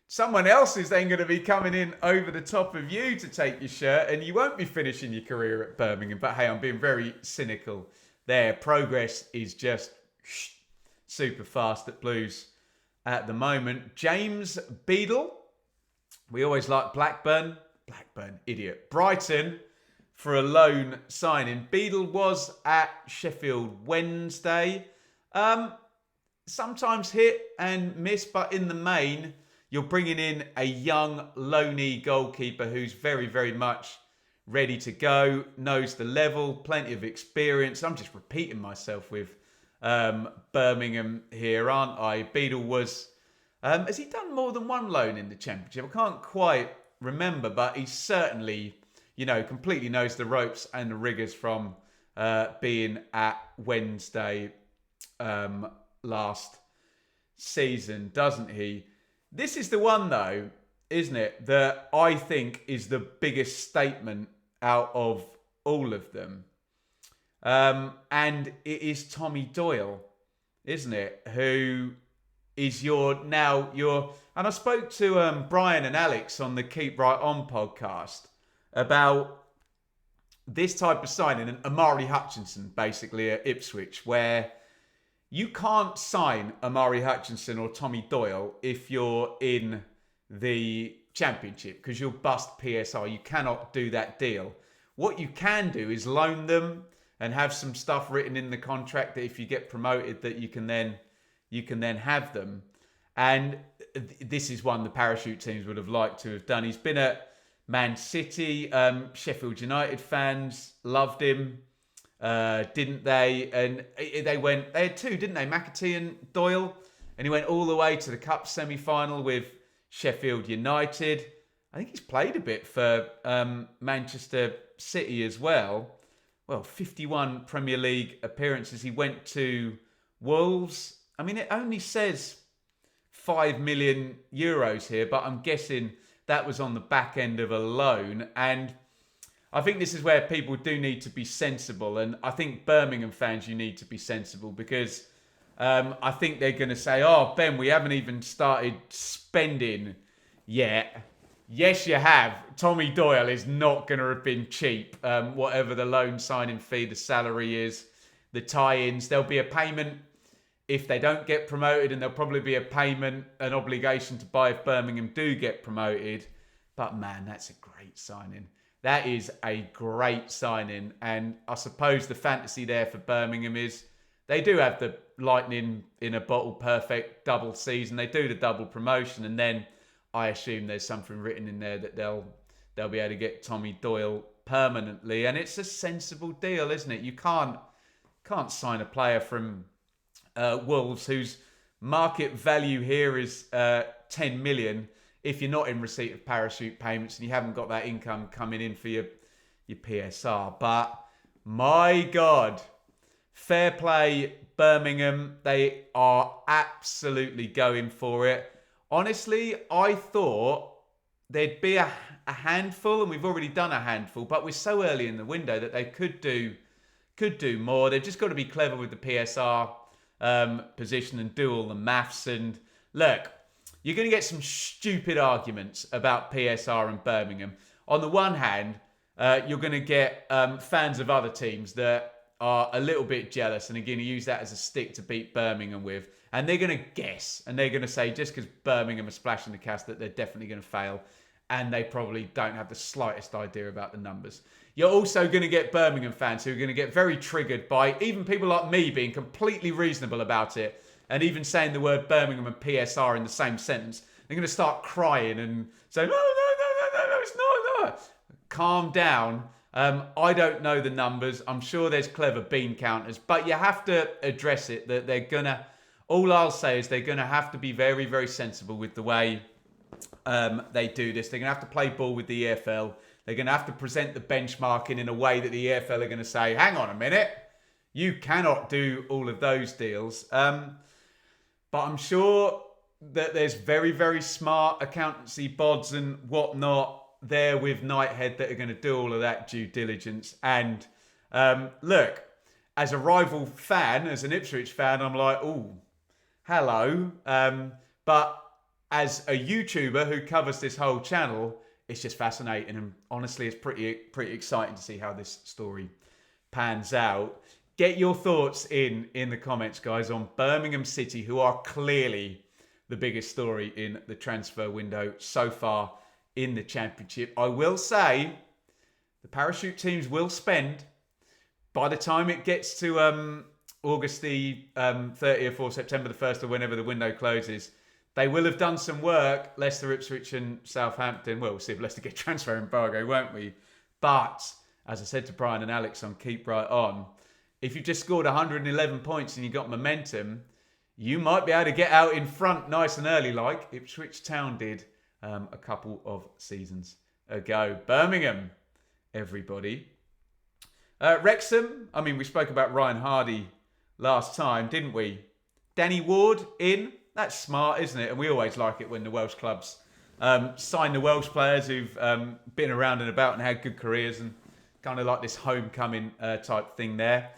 someone else is then going to be coming in over the top of you to take your shirt, and you won't be finishing your career at Birmingham. But hey, I'm being very cynical there. Progress is just super fast at Blues at the moment. James Beadle. We always like Blackburn. Idiot. Brighton for a loan signing. Beadle was at Sheffield Wednesday. Sometimes hit and miss, but in the main, you're bringing in a young, loaney goalkeeper who's very, very much ready to go, knows the level, plenty of experience. I'm just repeating myself with Birmingham here, aren't I? Beadle was... has he done more than one loan in the Championship? I can't quite remember, but he certainly, completely knows the ropes and the rigours from being at Wednesday last season, doesn't he? This is the one, though, isn't it, that I think is the biggest statement out of all of them. And it is Tommy Doyle, isn't it? Who is and I spoke to Brian and Alex on the Keep Right On podcast about this type of signing, and Amari Hutchinson basically at Ipswich, where you can't sign Amari Hutchinson or Tommy Doyle if you're in the Championship because you'll bust PSR. You cannot do that deal. What you can do is loan them and have some stuff written in the contract that if you get promoted that you can then have them. And this is one the parachute teams would have liked to have done. He's been at Man City. Sheffield United fans loved him, didn't they? And they had two, didn't they? McAtee and Doyle. And he went all the way to the Cup semi-final with Sheffield United. I think he's played a bit for Manchester City as well. Well, 51 Premier League appearances. He went to Wolves. I mean, it only says 5 million euros here, but I'm guessing that was on the back end of a loan. And I think this is where people do need to be sensible. And I think Birmingham fans, you need to be sensible because I think they're going to say, oh, Ben, we haven't even started spending yet. Yes, you have. Tommy Doyle is not going to have been cheap. Whatever the loan signing fee, the salary is, the tie-ins, there'll be a payment if they don't get promoted, and there'll probably be a payment, an obligation to buy if Birmingham do get promoted. But man, that's a great signing. That is a great signing. And I suppose the fantasy there for Birmingham is they do have the lightning in a bottle perfect double season. They do the double promotion, and then I assume there's something written in there that they'll be able to get Tommy Doyle permanently. And it's a sensible deal, isn't it? You can't sign a player from Wolves whose market value here is 10 million if you're not in receipt of parachute payments and you haven't got that income coming in for your PSR. But my God, fair play Birmingham. They are absolutely going for it. Honestly, I thought there'd be a handful, and we've already done a handful, but we're so early in the window that they could do more. They've just got to be clever with the PSR position and do all the maths. And look, you're going to get some stupid arguments about PSR and Birmingham. On the one hand, you're going to get fans of other teams that are a little bit jealous and are going to use that as a stick to beat Birmingham with. And they're going to guess, and they're going to say just because Birmingham are splashing the cast that they're definitely going to fail, and they probably don't have the slightest idea about the numbers. You're also going to get Birmingham fans who are going to get very triggered by even people like me being completely reasonable about it, and even saying the word Birmingham and PSR in the same sentence. They're going to start crying and say, no, it's not. Calm down. I don't know the numbers. I'm sure there's clever bean counters, but you have to address it that they're going to... All I'll say is they're going to have to be very, very sensible with the way they do this. They're going to have to play ball with the EFL. They're going to have to present the benchmarking in a way that the EFL are going to say, hang on a minute, you cannot do all of those deals. But I'm sure that there's very, very smart accountancy bods and whatnot there with Knighthead that are going to do all of that due diligence. And look, as a rival fan, as an Ipswich fan, I'm like, ooh, hello. But as a YouTuber who covers this whole channel, it's just fascinating. And honestly, it's pretty exciting to see how this story pans out. Get your thoughts in the comments, guys, on Birmingham City, who are clearly the biggest story in the transfer window so far in the Championship. I will say the parachute teams will spend, by the time it gets to August the 30th or September the 1st or whenever the window closes, they will have done some work. Leicester, Ipswich and Southampton. Well, we'll see if Leicester get transfer embargo, won't we? But, as I said to Brian and Alex on Keep Right On, if you've just scored 111 points and you've got momentum, you might be able to get out in front nice and early like Ipswich Town did a couple of seasons ago. Birmingham, everybody. Wrexham, I mean, we spoke about Ryan Hardy last time, didn't we? Danny Ward in. That's smart, isn't it? And we always like it when the Welsh clubs sign the Welsh players who've been around and about and had good careers and kind of like this homecoming type thing there.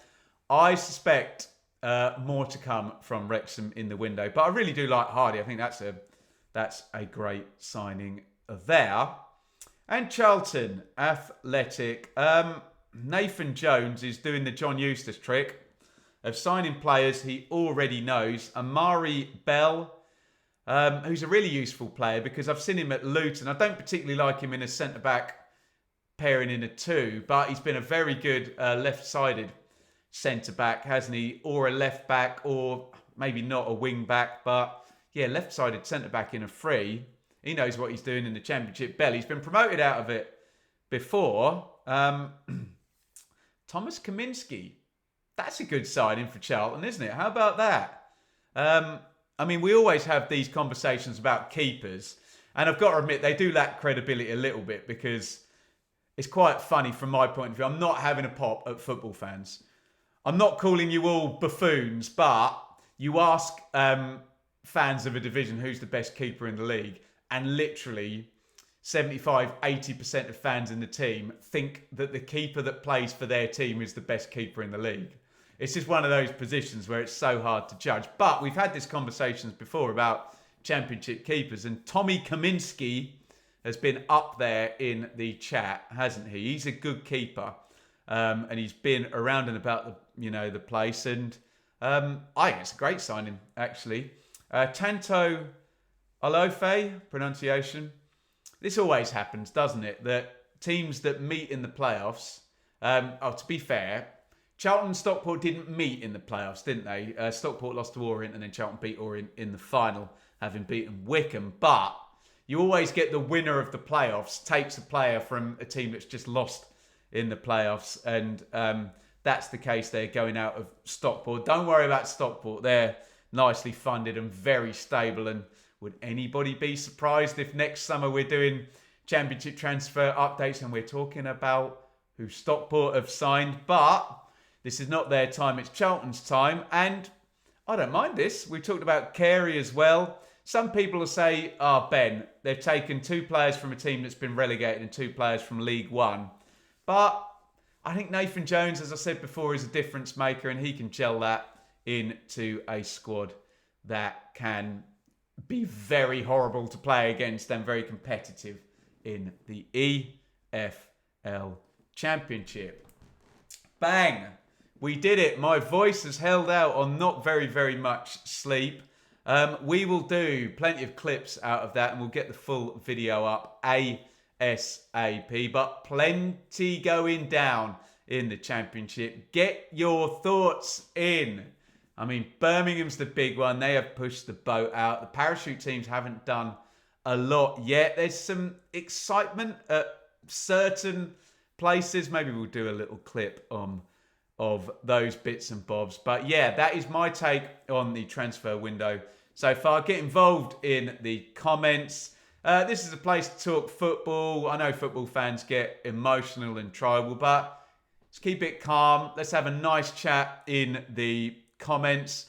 I suspect more to come from Wrexham in the window, but I really do like Hardy. I think that's a great signing there. And Charlton Athletic. Nathan Jones is doing the John Eustace trick of signing players he already knows. Amari Bell, who's a really useful player because I've seen him at Luton. I don't particularly like him in a centre-back pairing in a two, but he's been a very good left-sided centre-back, hasn't he? Or a left-back, or maybe not a wing-back, but yeah, left-sided centre-back in a free. He knows what he's doing in the Championship. Bell, he's been promoted out of it before. Thomas Kaminski. That's a good signing for Charlton, isn't it? How about that? I mean, we always have these conversations about keepers. And I've got to admit, they do lack credibility a little bit because it's quite funny from my point of view. I'm not having a pop at football fans. I'm not calling you all buffoons, but you ask fans of a division who's the best keeper in the league, and literally 75-80% of fans in the team think that the keeper that plays for their team is the best keeper in the league. It's just one of those positions where it's so hard to judge. But we've had these conversations before about Championship keepers, and Tommy Kaminski has been up there in the chat, hasn't he? He's a good keeper, and he's been around and about the place. And I think it's a great signing, actually. Tanto Alofe, pronunciation. This always happens, doesn't it? That teams that meet in the playoffs, to be fair, Charlton and Stockport didn't meet in the playoffs, didn't they? Stockport lost to Orient and then Charlton beat Orient in the final, having beaten Wickham. But you always get the winner of the playoffs takes a player from a team that's just lost in the playoffs. And that's the case there going out of Stockport. Don't worry about Stockport. They're nicely funded and very stable. And would anybody be surprised if next summer we're doing Championship transfer updates and we're talking about who Stockport have signed? But this is not their time, it's Charlton's time. And I don't mind this. We talked about Carey as well. Some people will say, Ben, they've taken 2 players from a team that's been relegated and 2 players from League One. But I think Nathan Jones, as I said before, is a difference maker, and he can gel that into a squad that can be very horrible to play against and very competitive in the EFL Championship. Bang! We did it. My voice has held out on not very, very much sleep. We will do plenty of clips out of that and we'll get the full video up ASAP. But plenty going down in the Championship. Get your thoughts in. I mean, Birmingham's the big one. They have pushed the boat out. The parachute teams haven't done a lot yet. There's some excitement at certain places. Maybe we'll do a little clip of those bits and bobs. But yeah, that is my take on the transfer window so far. Get involved in the comments. This is a place to talk football. I know football fans get emotional and tribal, but let's keep it calm. Let's have a nice chat in the comments.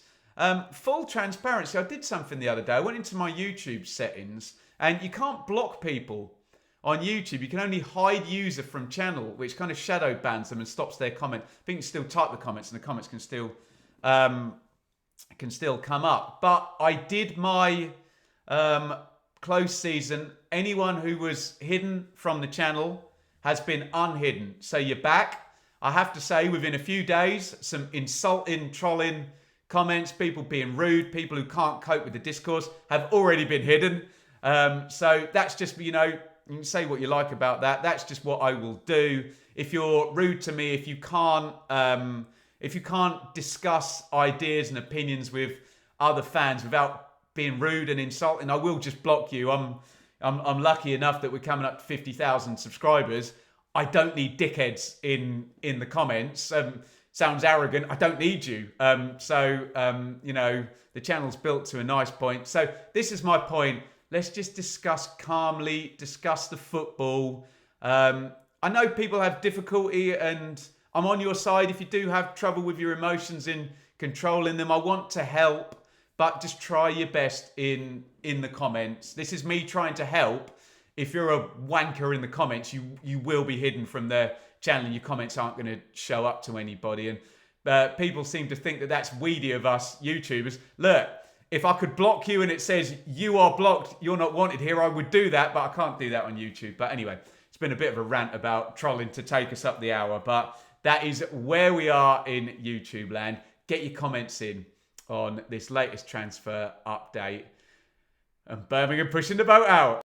Full transparency, I did something the other day. I went into my YouTube settings and you can't block people on YouTube. You can only hide user from channel, which kind of shadow bans them and stops their comment. I think you can still type the comments and the comments can still come up. But I did my close season. Anyone who was hidden from the channel has been unhidden. So you're back. I have to say, within a few days, some insulting, trolling comments, people being rude, people who can't cope with the discourse have already been hidden. So that's just, you can say what you like about that. That's just what I will do. If you're rude to me, if you can't discuss ideas and opinions with other fans without being rude and insulting, I will just block you. I'm lucky enough that we're coming up to 50,000 subscribers. I don't need dickheads in the comments. Sounds arrogant. I don't need you. The channel's built to a nice point. So this is my point. Let's just discuss calmly, discuss the football. I know people have difficulty and I'm on your side if you do have trouble with your emotions in controlling them. I want to help, but just try your best in the comments. This is me trying to help. If you're a wanker in the comments, you will be hidden from the channel and your comments aren't going to show up to anybody. And people seem to think that that's weedy of us YouTubers. Look, if I could block you and it says you are blocked, you're not wanted here, I would do that, but I can't do that on YouTube. But anyway, it's been a bit of a rant about trolling to take us up the hour, but that is where we are in YouTube land. Get your comments in on this latest transfer update. And Birmingham pushing the boat out.